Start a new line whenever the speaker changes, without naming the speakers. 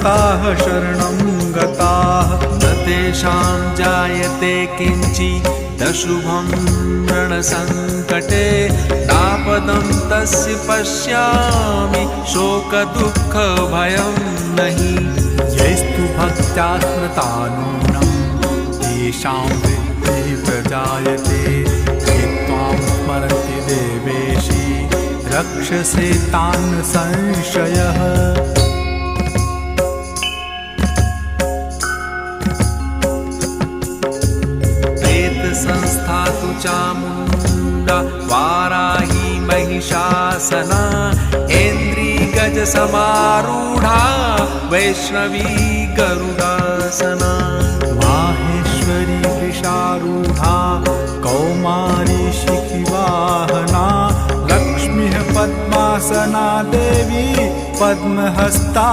ताः शरणं गताः।
न तेषां जायते किञ्चिदशुभं रणसङ्कटे नापदं तस्य पश्यामि शोकदुःखभयं नहि।
यैस्तु भक्त्या स्मृतानूनं तेषां वृद्धिः प्रजायते। ये त्वां स्मरन्ति देवेशि रक्षसे तान् संशयः।
संस्था तु चामुण्डा वाराही महिषासना ऐन्द्रिगजसमारूढा वैष्णवी गरुडासना।
माहेश्वरी वृषारूढा कौमारी शिखिवाहना लक्ष्मीः पद्मासना देवी पद्महस्ता।